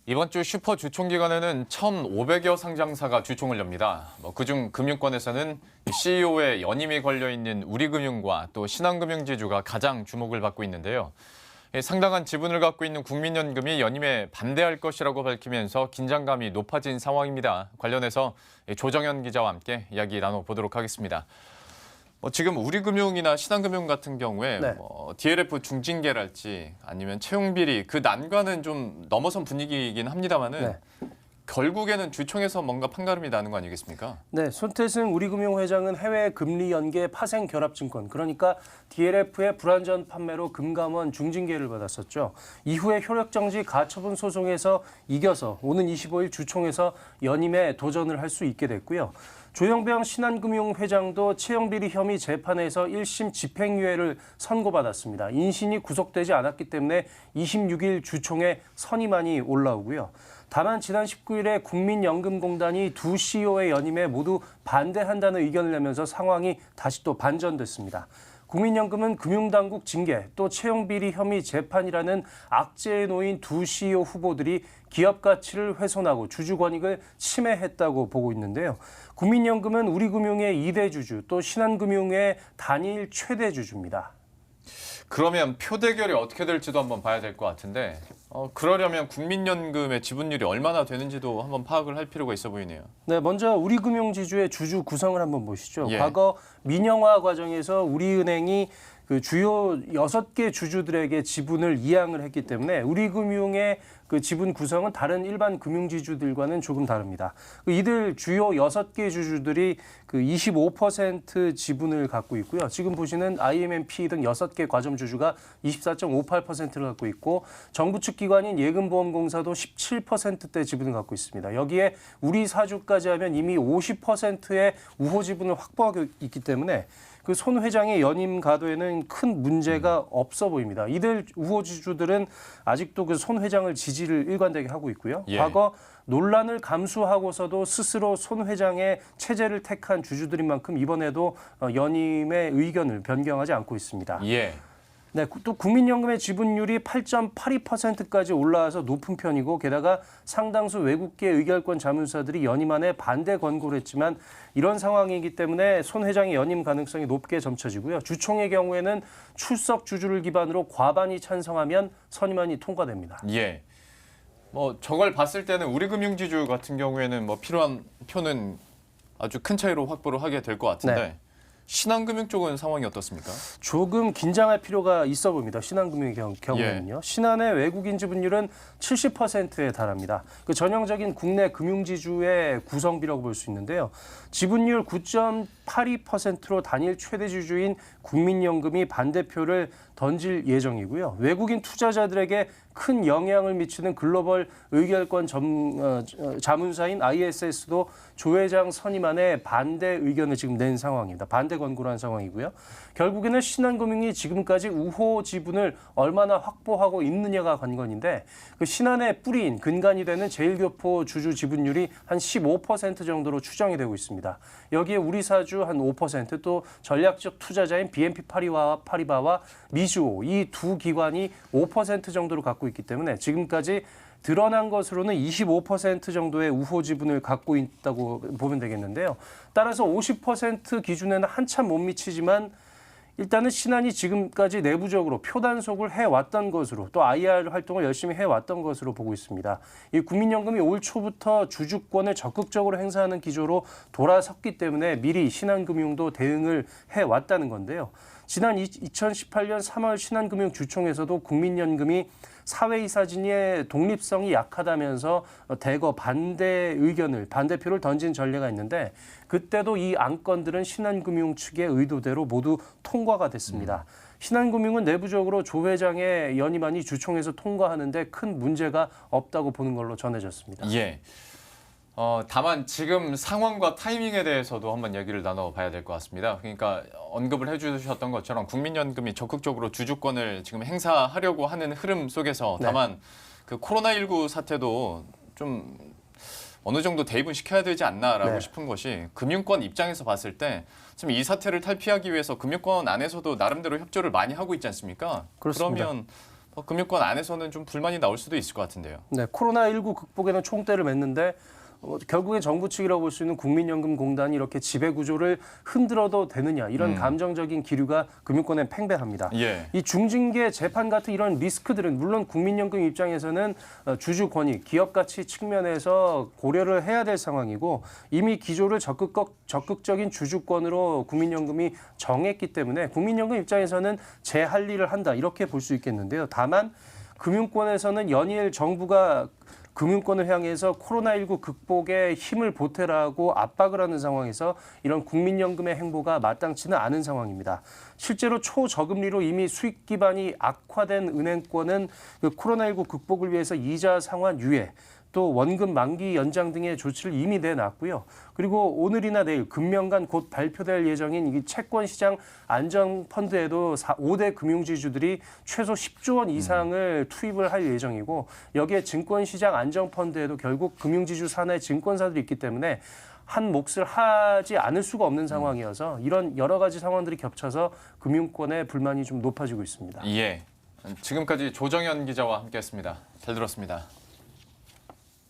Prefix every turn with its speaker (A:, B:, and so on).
A: 이번 주 슈퍼 주총기관에는 1,500여 상장사가 주총을 엽니다. 그중 금융권에서는 CEO의 연임이 걸려있는 우리금융과 또 신한금융지주가 가장 주목을 받고 있는데요. 상당한 지분을 갖고 있는 국민연금이 연임에 반대할 것이라고 밝히면서 긴장감이 높아진 상황입니다. 관련해서 조정현 기자와 함께 이야기 나눠보도록 하겠습니다. 지금 우리금융이나 신한금융 같은 경우에 DLF 중징계랄지 아니면 채용비리 그 난관은 좀 넘어선 분위기이긴 합니다만은 결국에는 주총에서 뭔가 판가름이 나는 거 아니겠습니까?
B: 네, 손태승 우리금융 회장은 해외 금리 연계 파생 결합증권, 그러니까 DLF의 불안전 판매로 금감원 중징계를 받았었죠. 이후에 효력정지 가처분 소송에서 이겨서 오는 25일 주총에서 연임에 도전을 할 수 있게 됐고요. 조영병 신한금융 회장도 채용비리 혐의 재판에서 1심 집행유예를 선고받았습니다. 인신이 구속되지 않았기 때문에 26일 주총에 선임안이 올라오고요. 다만 지난 19일에 국민연금공단이 두 CEO의 연임에 모두 반대한다는 의견을 내면서 상황이 다시 또 반전됐습니다. 국민연금은 금융당국 징계 또 채용비리 혐의 재판이라는 악재에 놓인 두 CEO 후보들이 기업 가치를 훼손하고 주주권익을 침해했다고 보고 있는데요. 국민연금은 우리금융의 2대 주주 또 신한금융의 단일 최대 주주입니다.
A: 그러면 표 대결이 어떻게 될지도 한번 봐야 될 것 같은데 그러려면 국민연금의 지분율이 얼마나 되는지도 한번 파악을 할 필요가 있어 보이네요.
B: 네, 먼저 우리금융지주의 주주 구성을 한번 보시죠. 과거 민영화 과정에서 우리은행이 그 주요 6개 주주들에게 지분을 이양을 했기 때문에 우리금융의 그 지분 구성은 다른 일반 금융지주들과는 조금 다릅니다. 이들 주요 6개 주주들이 그 25% 지분을 갖고 있고요. 지금 보시는 IMMP 등 6개 과점 주주가 24.58%를 갖고 있고 정부 측 기관인 예금보험공사도 17%대 지분을 갖고 있습니다. 여기에 우리 사주까지 하면 이미 50%의 우호 지분을 확보하고 있기 때문에 그 손 회장의 연임 가도에는 큰 문제가 없어 보입니다. 이들 우호주주들은 아직도 그 손 회장을 지지를 일관되게 하고 있고요. 과거 논란을 감수하고서도 스스로 손 회장의 체제를 택한 주주들인 만큼 이번에도 연임의 의견을 변경하지 않고 있습니다. 네, 또 국민연금의 지분율이 8.82%까지 올라와서 높은 편이고 게다가 상당수 외국계 의결권 자문사들이 연임안에 반대 권고를 했지만 이런 상황이기 때문에 손 회장의 연임 가능성이 높게 점쳐지고요. 주총의 경우에는 출석 주주를 기반으로 과반이 찬성하면 선임안이 통과됩니다.
A: 저걸 봤을 때는 우리금융지주 같은 경우에는 필요한 표는 아주 큰 차이로 확보를 하게 될 것 같은데 신한금융 쪽은 상황이 어떻습니까?
B: 조금 긴장할 필요가 있어 보입니다. 신한금융의 경우에는요. 신한의 외국인 지분율은 70%에 달합니다. 그 전형적인 국내 금융지주의 구성비라고 볼 수 있는데요. 지분율 9.82%로 단일 최대 주주인 국민연금이 반대표를 던질 예정이고요. 외국인 투자자들에게 큰 영향을 미치는 글로벌 의결권 자문사인 ISS도 조 회장 선임안에 반대 의견을 지금 낸 상황입니다. 반대 권고를 한 상황이고요. 결국에는 신한금융이 지금까지 우호 지분을 얼마나 확보하고 있느냐가 관건인데 그 신한의 뿌리인 근간이 되는 제일교포 주주 지분율이 한 15% 정도로 추정이 되고 있습니다. 여기에 우리사주 한 5%, 또 전략적 투자자인 BNP 파리바와 미주호 이 두 기관이 5% 정도를 갖고 있기 때문에 지금까지 드러난 것으로는 25% 정도의 우호 지분을 갖고 있다고 보면 되겠는데요. 따라서 50% 기준에는 한참 못 미치지만 일단은 신한이 지금까지 내부적으로 표 단속을 해왔던 것으로 또 IR 활동을 열심히 해왔던 것으로 보고 있습니다. 이 국민연금이 올 초부터 주주권을 적극적으로 행사하는 기조로 돌아섰기 때문에 미리 신한금융도 대응을 해왔다는 건데요. 지난 2018년 3월 신한금융 주총에서도 국민연금이 사회이사진의 독립성이 약하다면서 대거 반대표를 던진 전례가 있는데 그때도 이 안건들은 신한금융 측의 의도대로 모두 통과가 됐습니다. 신한금융은 내부적으로 조 회장의 연임안이 주총에서 통과하는데 큰 문제가 없다고 보는 걸로 전해졌습니다.
A: 다만 지금 상황과 타이밍에 대해서도 한번 얘기를 나눠봐야 될 것 같습니다. 그러니까 언급을 해주셨던 것처럼 국민연금이 적극적으로 주주권을 지금 행사하려고 하는 흐름 속에서 다만 그 코로나19 사태도 좀 어느 정도 대입은 시켜야 되지 않나라고 싶은 것이 금융권 입장에서 봤을 때 지금 이 사태를 탈피하기 위해서 금융권 안에서도 나름대로 협조를 많이 하고 있지 않습니까?
B: 그렇습니다.
A: 그러면 금융권 안에서는 좀 불만이 나올 수도 있을 것 같은데요.
B: 네, 코로나19 극복에는 총대를 맸는데 결국엔 정부 측이라고 볼 수 있는 국민연금공단이 이렇게 지배 구조를 흔들어도 되느냐 이런 감정적인 기류가 금융권에 팽배합니다.
A: 예.
B: 이 중징계 재판 같은 이런 리스크들은 물론 국민연금 입장에서는 주주 권익, 기업 가치 측면에서 고려를 해야 될 상황이고 이미 기조를 적극적인 주주권으로 국민연금이 정했기 때문에 국민연금 입장에서는 제 할 일을 한다 이렇게 볼 수 있겠는데요. 다만 금융권에서는 연일 정부가 금융권을 향해서 코로나19 극복에 힘을 보태라고 압박을 하는 상황에서 이런 국민연금의 행보가 마땅치는 않은 상황입니다. 실제로 초저금리로 이미 수익 기반이 악화된 은행권은 그 코로나19 극복을 위해서 이자 상환 유예, 또 원금 만기 연장 등의 조치를 이미 내놨고요. 그리고 오늘이나 내일 금명간 곧 발표될 예정인 이 채권 시장 안정 펀드에도 5대 금융지주들이 최소 10조 원 이상을 투입을 할 예정이고 여기에 증권 시장 안정 펀드에도 결국 금융지주 산하의 증권사들이 있기 때문에 한 몫을 하지 않을 수가 없는 상황이어서 이런 여러 가지 상황들이 겹쳐서 금융권의 불만이 좀 높아지고 있습니다.
A: 예. 지금까지 조정현 기자와 함께했습니다. 잘 들었습니다.